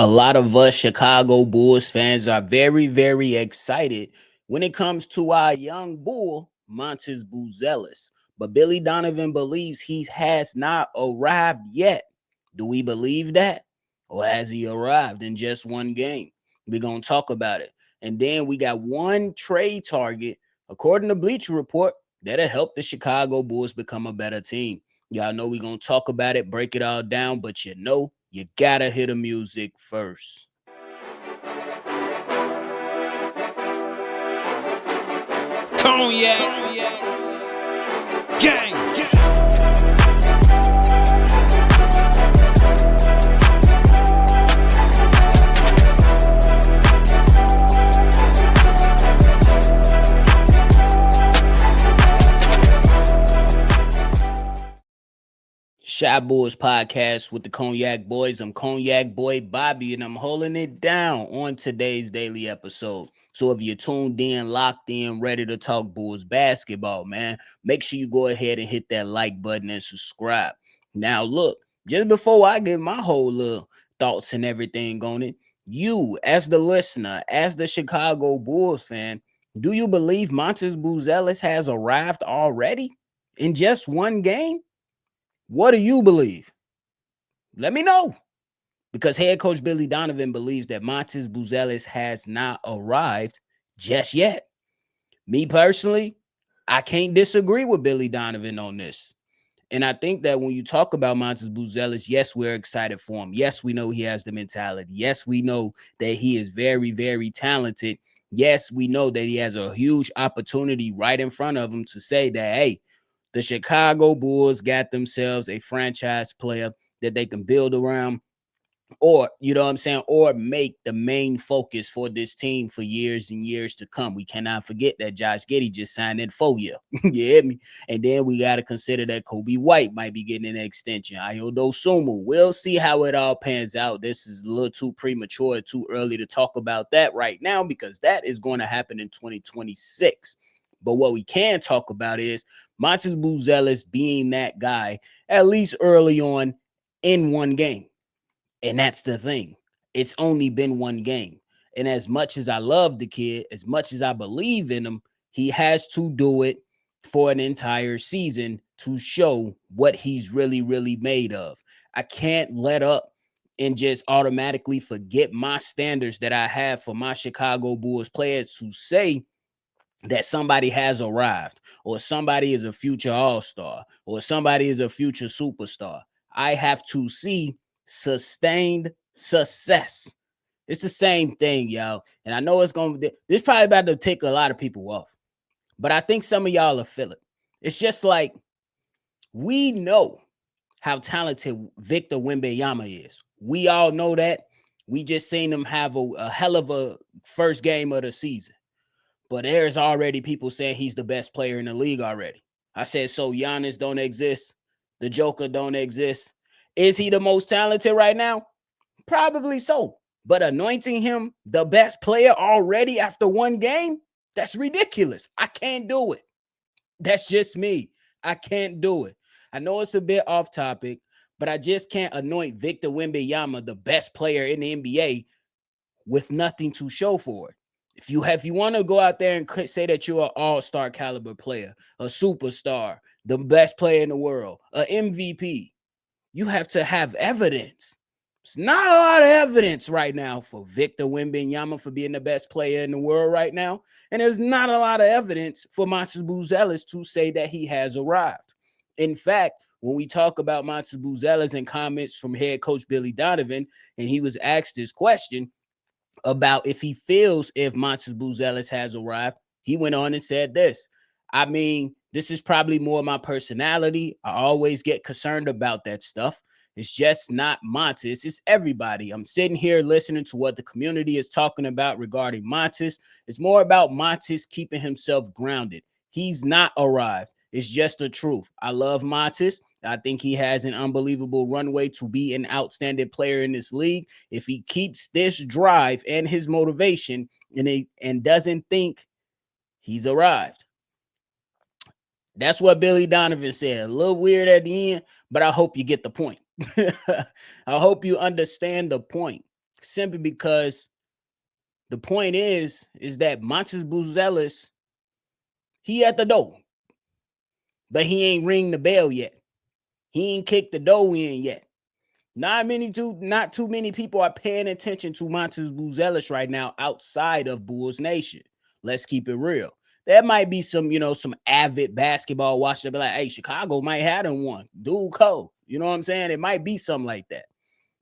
A lot of us Chicago Bulls fans are very, very excited when it comes to our young bull, Matas Buzelis. But Billy Donovan believes he has not arrived yet. Do we believe that? Or has he arrived in just one game? We're going to talk about it. And then we got one trade target, according to Bleacher Report, that'll help the Chicago Bulls become a better team. Y'all know we're going to talk about it, break it all down, but you gotta hear the music first. Cognac, gang. Shy Boys Podcast with the Cognac Boys. I'm Cognac Boy Bobby, and I'm holding it down on today's daily episode. So if you're tuned in, locked in, ready to talk Bulls basketball, man, make sure you go ahead and hit that like button and subscribe. Now, look, just before I give my whole little thoughts and everything on it, you, as the listener, as the Chicago Bulls fan, do you believe Matas Buzelis has arrived already in just one game? What do you believe? Let me know. Because head coach Billy Donovan believes that Matas Buzelis has not arrived just yet. Me personally, I can't disagree with Billy Donovan on this. And I think that when you talk about Matas Buzelis, yes, we're excited for him. Yes, we know he has the mentality. Yes, we know that he is very, very talented. Yes, we know that he has a huge opportunity right in front of him to say that, hey, the Chicago Bulls got themselves a franchise player that they can build around, or, you know what I'm saying, or make the main focus for this team for years and years to come. We cannot forget that Josh Giddey just signed in 4 year. You hear me? And then we got to consider that Kobe White might be getting an extension. Ayo Dosumu. We'll see how it all pans out. This is a little too premature, too early to talk about that right now, because that is going to happen in 2026. But what we can talk about is Matas Buzelis being that guy, at least early on in one game. And that's the thing. It's only been one game. And as much as I love the kid, as much as I believe in him, he has to do it for an entire season to show what he's really, really made of. I can't let up and just automatically forget my standards that I have for my Chicago Bulls players to say that somebody has arrived, or somebody is a future all-star, or somebody is a future superstar. I have to see sustained success. It's the same thing, y'all. And I know it's going to, this probably about to take a lot of people off, but I think some of y'all will feel it. It's just like, we know how talented Victor Wembanyama is. We all know that. We just seen him have a hell of a first game of the season. But there's already people saying he's the best player in the league already. I said, so Giannis don't exist. The Joker don't exist. Is he the most talented right now? Probably so. But anointing him the best player already after one game? That's ridiculous. I can't do it. That's just me. I can't do it. I know it's a bit off topic, but I just can't anoint Victor Wembanyama the best player in the NBA with nothing to show for it. If you want to go out there and say that you're an all-star caliber player, a superstar, the best player in the world, an MVP, you have to have evidence. It's not a lot of evidence right now for Victor Wembanyama for being the best player in the world right now. And there's not a lot of evidence for Matas Buzelis to say that he has arrived. In fact, when we talk about Matas Buzelis and comments from head coach Billy Donovan, and he was asked this question about if he feels if Matas Buzelis has arrived, he went on and said this. I mean, this is probably more my personality. I always get concerned about that stuff. It's just not Matas. It's everybody. I'm sitting here listening to what the community is talking about regarding Matas. It's more about Matas keeping himself grounded. He's not arrived. It's just the truth. I love Matas. I think he has an unbelievable runway to be an outstanding player in this league. If he keeps this drive and his motivation and doesn't think he's arrived. That's what Billy Donovan said. A little weird at the end, but I hope you get the point. I hope you understand the point. simply because the point is that Matas Buzelis, he at the door, but he ain't ring the bell yet. He ain't kicked the door in yet. Not too many people are paying attention to Matas Buzelis right now outside of Bulls Nation. Let's keep it real. There might be some, some avid basketball watchers that be like, hey, Chicago might have them one. Dude cold. You know what I'm saying? It might be something like that.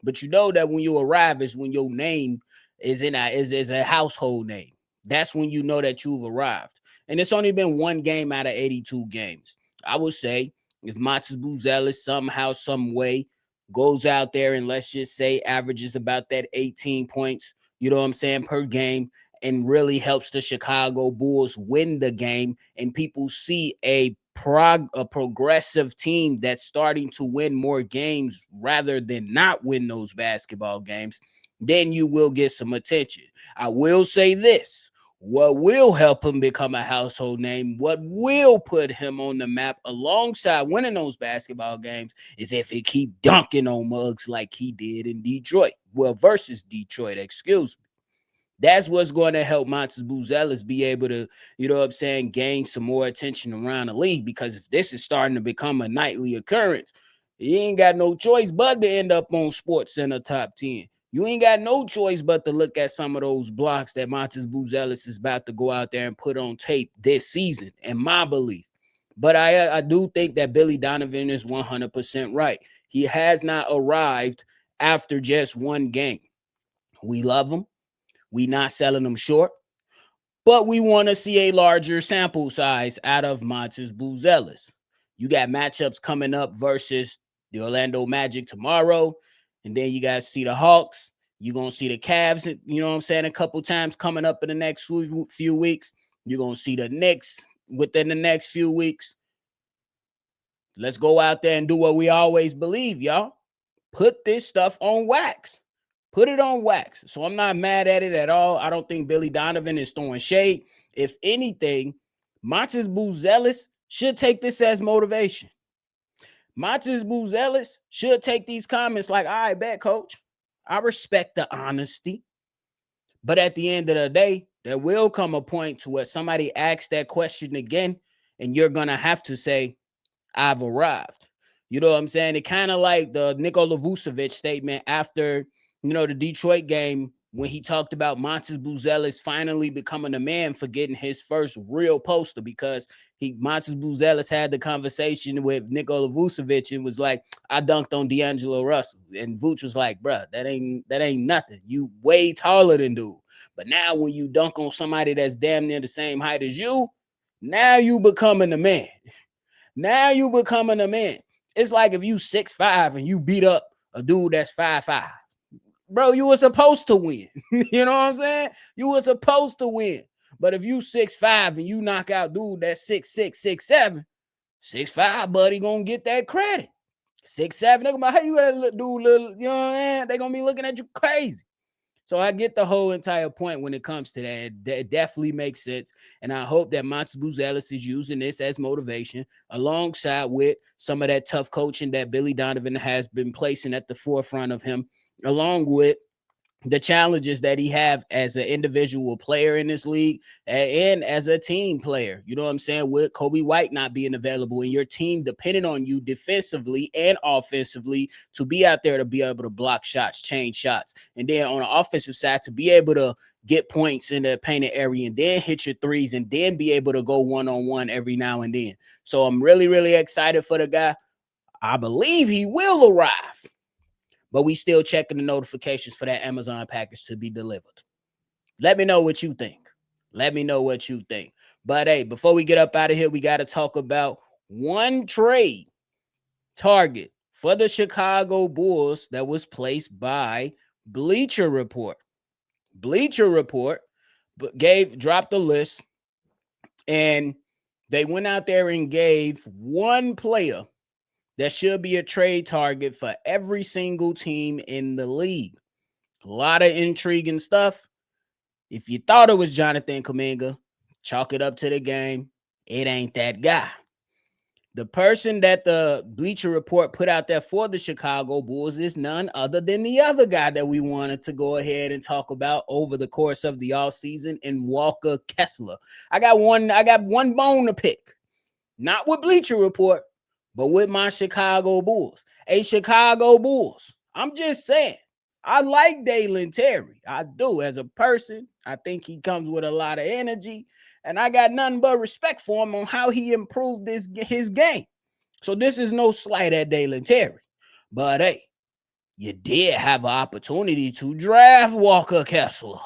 But you know that when you arrive is when your name is a household name. That's when you know that you've arrived. And it's only been one game out of 82 games. I would say if Matas Buzelis somehow, some way goes out there and let's just say averages about that 18 points, you know what I'm saying, per game, and really helps the Chicago Bulls win the game, and people see a progressive team that's starting to win more games rather than not win those basketball games, then you will get some attention. I will say this: what will help him become a household name, what will put him on the map alongside winning those basketball games, is if he keep dunking on mugs like he did in Detroit. Well, versus Detroit, excuse me. That's what's going to help Matas Buzelis be able to, you know what I'm saying, gain some more attention around the league. Because if this is starting to become a nightly occurrence, he ain't got no choice but to end up on Sports Center top 10. You ain't got no choice but to look at some of those blocks that Matas Buzelis is about to go out there and put on tape this season, in my belief. But I do think that Billy Donovan is 100% right. He has not arrived after just one game. We love him. We not selling them short, but we want to see a larger sample size out of Matas Buzelis. You got matchups coming up versus the Orlando Magic tomorrow, and then you got to see the Hawks. You're going to see the Cavs, you know what I'm saying, a couple times coming up in the next few weeks. You're going to see the Knicks within the next few weeks. Let's go out there and do what we always believe, y'all. Put this stuff on wax. Put it on wax. So I'm not mad at it at all. I don't think Billy Donovan is throwing shade. If anything, Matas Buzelis should take this as motivation. Matas Buzelis should take these comments like, all right, bet, coach. I respect the honesty. But at the end of the day, there will come a point to where somebody asks that question again, and you're going to have to say, I've arrived. You know what I'm saying? It kind of like the Nikola Vucevic statement after, the Detroit game when he talked about Matas Buzelis finally becoming a man for getting his first real poster, because Matas Buzelis had the conversation with Nikola Vucevic and was like, I dunked on D'Angelo Russell. And Vuce was like, bruh, that ain't nothing. You way taller than dude. But now when you dunk on somebody that's damn near the same height as you, now you becoming a man. Now you becoming a man. It's like if you 6'5" and you beat up a dude that's 5'5". Bro, you were supposed to win. You know what I'm saying? You were supposed to win. But if you 6'5" and you knock out dude that's 6'6", 6'7", 6'5", buddy, gonna get that credit. 6'7", they're gonna be like, hey, you got to do little, you know what I'm saying? They're gonna be looking at you crazy. So I get the whole entire point when it comes to that. It definitely makes sense. And I hope that Matas Buzelis is using this as motivation alongside with some of that tough coaching that Billy Donovan has been placing at the forefront of him, along with the challenges that he have as an individual player in this league and as a team player. You know what I'm saying? With Kobe White not being available and your team depending on you defensively and offensively to be out there to be able to block shots, change shots. And then on the offensive side to be able to get points in the painted area and then hit your threes and then be able to go one-on-one every now and then. So I'm really, really excited for the guy. I believe he will arrive. But we still checking the notifications for that Amazon package to be delivered. Let me know what you think. Let me know what you think. But hey, before we get up out of here, we got to talk about one trade target for the Chicago Bulls that was placed by Bleacher Report. Bleacher Report dropped the list, and they went out there and gave one player that should be a trade target for every single team in the league. A lot of intriguing stuff. If you thought it was Jonathan Kuminga, chalk it up to the game. It ain't that guy. The person that the Bleacher Report put out there for the Chicago Bulls is none other than the other guy that we wanted to go ahead and talk about over the course of the offseason in Walker Kessler. I got one bone to pick. Not with Bleacher Report, but with my Chicago Bulls. Chicago Bulls. I'm just saying. I like Dalen Terry. I do. As a person, I think he comes with a lot of energy, and I got nothing but respect for him on how he improved his game. So this is no slight at Dalen Terry. But hey, you did have an opportunity to draft Walker Kessler.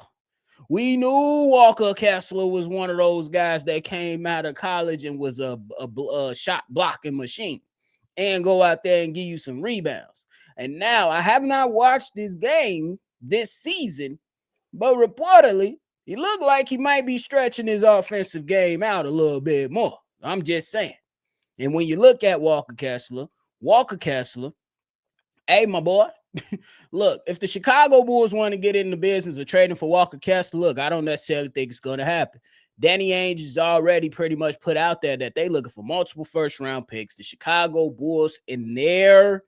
We knew Walker Kessler was one of those guys that came out of college and was a shot blocking machine and go out there and give you some rebounds. And now I have not watched this game this season, but reportedly, he looked like he might be stretching his offensive game out a little bit more. I'm just saying. And when you look at Walker Kessler, hey, my boy, look, if the Chicago Bulls want to get in the business of trading for Walker Kessler, look, I don't necessarily think it's going to happen. Danny Ainge has already pretty much put out there that they looking for multiple first-round picks. The Chicago Bulls, in their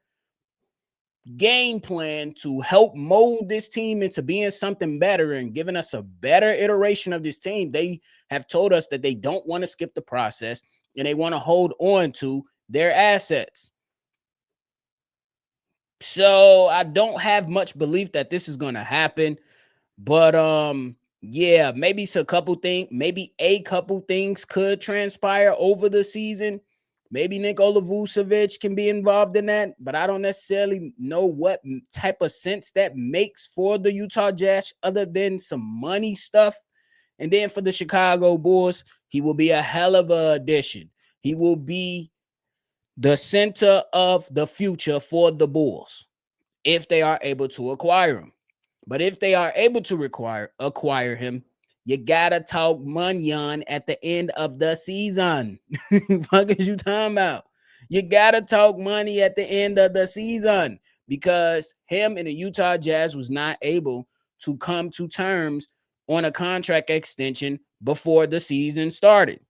game plan to help mold this team into being something better and giving us a better iteration of this team, they have told us that they don't want to skip the process and they want to hold on to their assets. So I don't have much belief that this is going to happen, but yeah, maybe a couple things could transpire over the season. Maybe Nikola Vucevic can be involved in that, but I don't necessarily know what type of sense that makes for the Utah Jazz other than some money stuff. And then for the Chicago Bulls, he will be a hell of an addition. He will be the center of the future for the Bulls if they are able to acquire him. But if they are able to acquire him, you gotta talk money on at the end of the season. What is you talking about? You gotta talk money at the end of the season because him and the Utah Jazz was not able to come to terms on a contract extension before the season started.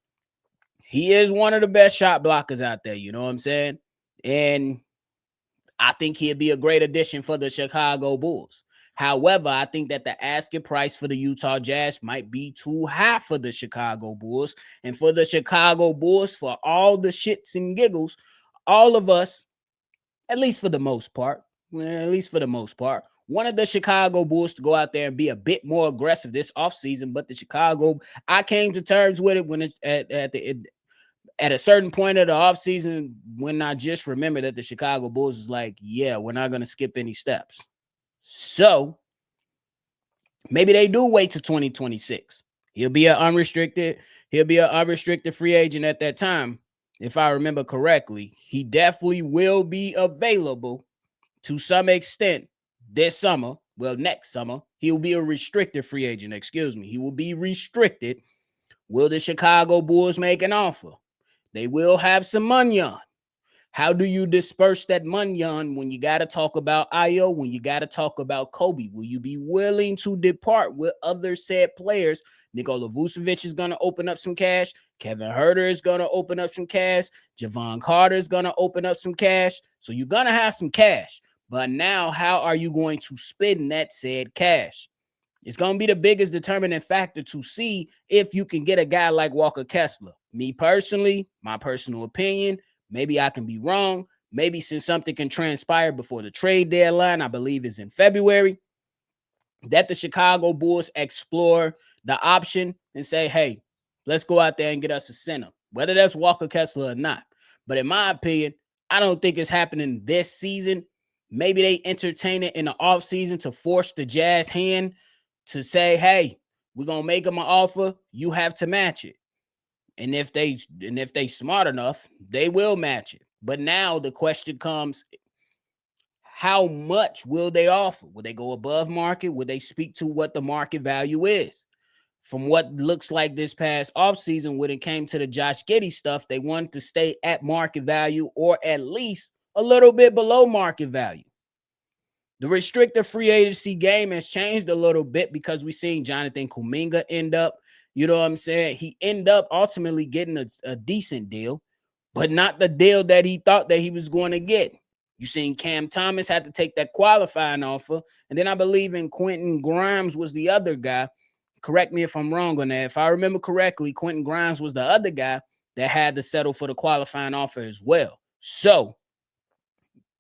He is one of the best shot blockers out there, you know what I'm saying? And I think he'd be a great addition for the Chicago Bulls. However, I think that the asking price for the Utah Jazz might be too high for the Chicago Bulls. And for the Chicago Bulls, for all the shits and giggles, all of us, at least for the most part, wanted the Chicago Bulls to go out there and be a bit more aggressive this offseason. But I came to terms with it when it's at a certain point of the offseason when I just remember that the Chicago Bulls is like, yeah, we're not going to skip any steps. So maybe they do wait to 2026. He'll be an unrestricted free agent at that time. If I remember correctly, he definitely will be available to some extent this summer. Well, next summer, he'll be a restricted free agent. He will be restricted. Will the Chicago Bulls make an offer? They will have some money on. How do you disperse that money on when you got to talk about Io, when you got to talk about Kobe? Will you be willing to depart with other said players? Nikola Vucevic is going to open up some cash. Kevin Huerter is going to open up some cash. Javon Carter is going to open up some cash. So you're going to have some cash. But now, how are you going to spend that said cash? It's going to be the biggest determining factor to see if you can get a guy like Walker Kessler. Me personally, my personal opinion, maybe I can be wrong. Maybe since something can transpire before the trade deadline, I believe is in February, that the Chicago Bulls explore the option and say, hey, let's go out there and get us a center, whether that's Walker Kessler or not. But in my opinion, I don't think it's happening this season. Maybe they entertain it in the offseason to force the Jazz hand to say, hey, we're going to make them an offer. You have to match it. And if they smart enough, they will match it. But now the question comes, how much will they offer? Will they go above market? Will they speak to what the market value is? From what looks like this past offseason, when it came to the Josh Giddey stuff, they wanted to stay at market value or at least a little bit below market value. The restricted free agency game has changed a little bit because we've seen Jonathan Kuminga end up, you know what I'm saying? He ended up ultimately getting a decent deal. but not the deal that he thought that he was going to get. You seen Cam Thomas had to take that qualifying offer. And then I believe in Quentin Grimes was the other guy. Correct me if I'm wrong on that. If I remember correctly, Quentin Grimes was the other guy that had to settle for the qualifying offer as well. So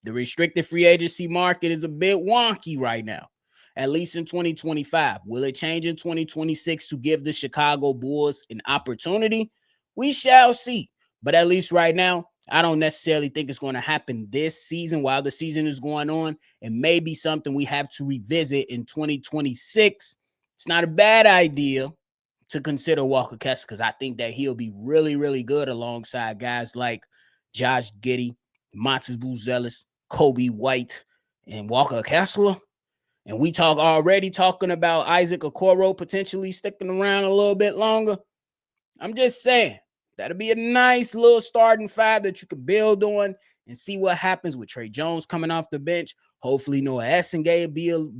the restricted free agency market is a bit wonky right now, at least in 2025. Will it change in 2026 to give the Chicago Bulls an opportunity? We shall see. But at least right now, I don't necessarily think it's going to happen this season while the season is going on. It may be something we have to revisit in 2026. It's not a bad idea to consider Walker Kessler because I think that he'll be really, really good alongside guys like Josh Giddey, Matas Buzelis, Kobe White, and Walker Kessler. And we talking about Isaac Okoro potentially sticking around a little bit longer. I'm just saying that'll be a nice little starting five that you could build on and see what happens with Trey Jones coming off the bench. Hopefully Noah Essengay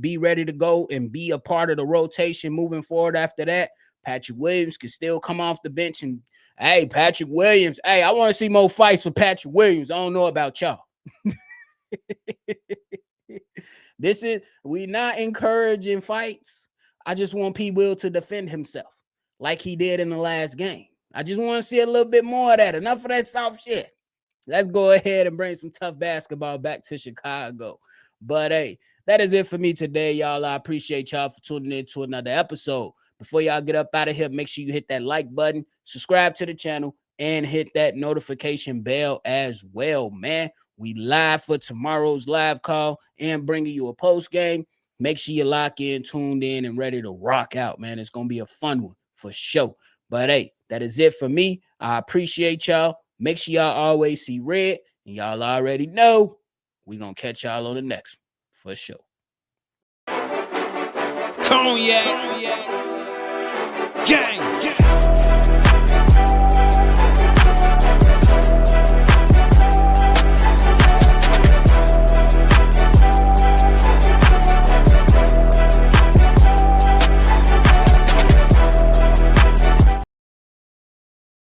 be ready to go and be a part of the rotation moving forward after that. Patrick Williams can still come off the bench and, hey, Patrick Williams. Hey, I want to see more fights for Patrick Williams. I don't know about y'all. We not encouraging fights. I just want P. Will to defend himself like he did in the last game. I just want to see a little bit more of that. Enough of that soft shit. Let's go ahead and bring some tough basketball back to Chicago. But hey, that is it for me today, y'all. I appreciate y'all for tuning in to another episode. Before y'all get up out of here, make sure you hit that like button, subscribe to the channel, and hit that notification bell as well, man. We live for tomorrow's live call and bringing you a post game. Make sure you lock in, tuned in, and ready to rock out, man. It's going to be a fun one for sure. But hey, that is it for me. I appreciate y'all. Make sure y'all always see red. And y'all already know we're going to catch y'all on the next one for sure. Cognac.